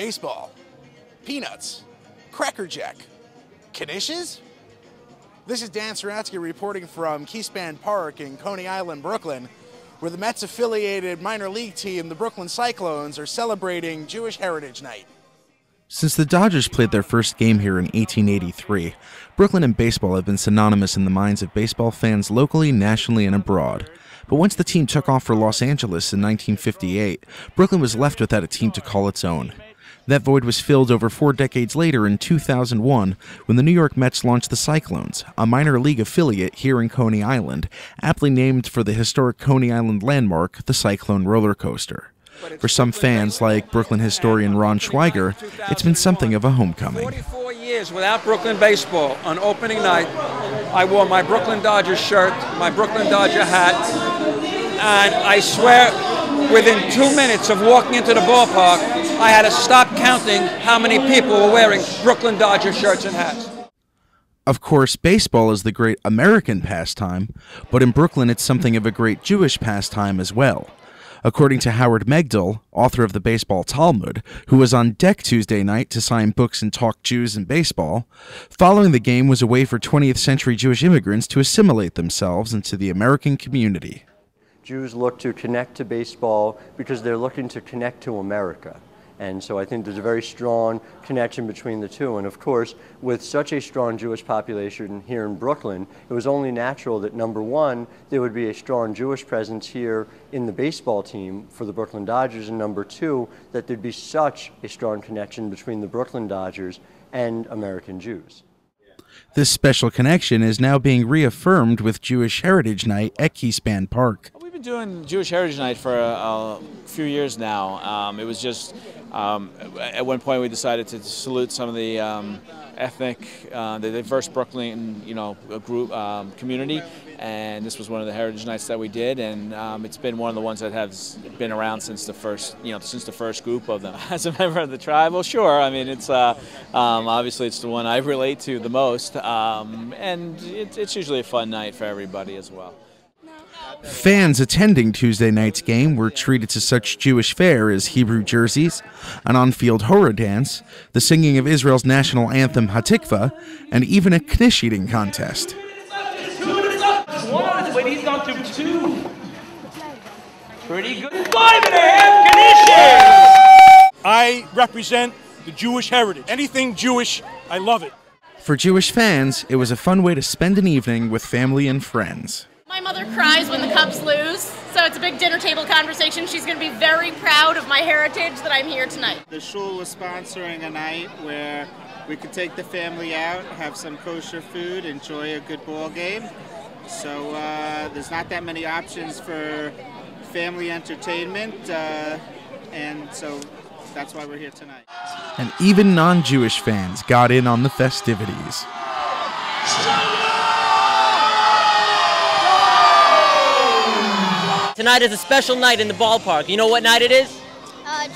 Baseball. Peanuts. Cracker Jack. Knishes? This is Dan Saratsky reporting from Keyspan Park in Coney Island, Brooklyn, where the Mets-affiliated minor league team, the Brooklyn Cyclones, are celebrating Jewish Heritage Night. Since the Dodgers played their first game here in 1883, Brooklyn and baseball have been synonymous in the minds of baseball fans locally, nationally, and abroad. But once the team took off for Los Angeles in 1958, Brooklyn was left without a team to call its own. That void was filled over 4 decades later in 2001 when the New York Mets launched the Cyclones, a minor league affiliate here in Coney Island, aptly named for the historic Coney Island landmark, the Cyclone roller coaster. For some fans, like Brooklyn historian Ron Schweiger, it's been something of a homecoming. 44 years without Brooklyn baseball. On opening night, I wore my Brooklyn Dodgers shirt, my Brooklyn Dodger hat, and I swear within 2 minutes of walking into the ballpark, I had to stop counting how many people were wearing Brooklyn Dodger shirts and hats. Of course, baseball is the great American pastime, but in Brooklyn it's something of a great Jewish pastime as well. According to Howard Megdal, author of the baseball Talmud, who was on deck Tuesday night to sign books and talk Jews and baseball, following the game was a way for 20th century Jewish immigrants to assimilate themselves into the American community. Jews look to connect to baseball because they're looking to connect to America. And so I think there's a very strong connection between the two. And of course, with such a strong Jewish population here in Brooklyn, it was only natural that, number one, there would be a strong Jewish presence here in the baseball team for the Brooklyn Dodgers, and number two, that there'd be such a strong connection between the Brooklyn Dodgers and American Jews. This special connection is now being reaffirmed with Jewish Heritage Night at Keyspan Park. We've been doing Jewish Heritage Night for a few years now. It was just at one point we decided to salute some of the ethnic, the diverse Brooklyn, group community, and this was one of the Heritage Nights that we did, and it's been one of the ones that has been around since the first, since the first group of them. As a member of the tribe, well, sure. I mean, it's obviously it's the one I relate to the most, and it's usually a fun night for everybody as well. Fans attending Tuesday night's game were treated to such Jewish fare as Hebrew jerseys, an on-field horror dance, the singing of Israel's national anthem Hatikva, and even a Knish eating contest. One, but he's gone to 2. Pretty good. 5.5 Knishes! I represent the Jewish heritage. Anything Jewish, I love it. For Jewish fans, it was a fun way to spend an evening with family and friends. My mother cries when the Cubs lose, so it's a big dinner table conversation. She's going to be very proud of my heritage that I'm here tonight. The shul was sponsoring a night where we could take the family out, have some kosher food, enjoy a good ball game. So there's not that many options for family entertainment, and so that's why we're here tonight. And even non-Jewish fans got in on the festivities. Tonight is a special night in the ballpark. You know what night it is?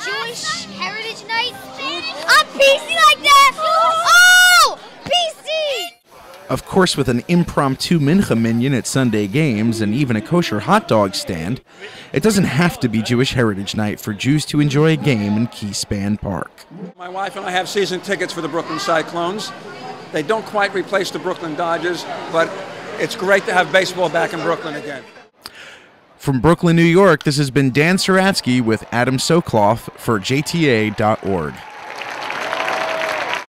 Jewish Heritage Night. I'm PC like that! Oh! PC! Of course, with an impromptu mincha minion at Sunday games and even a kosher hot dog stand, it doesn't have to be Jewish Heritage Night for Jews to enjoy a game in Keyspan Park. My wife and I have season tickets for the Brooklyn Cyclones. They don't quite replace the Brooklyn Dodgers, but it's great to have baseball back in Brooklyn again. From Brooklyn, New York, this has been Dan Saratsky with Adam Sokloff for JTA.org.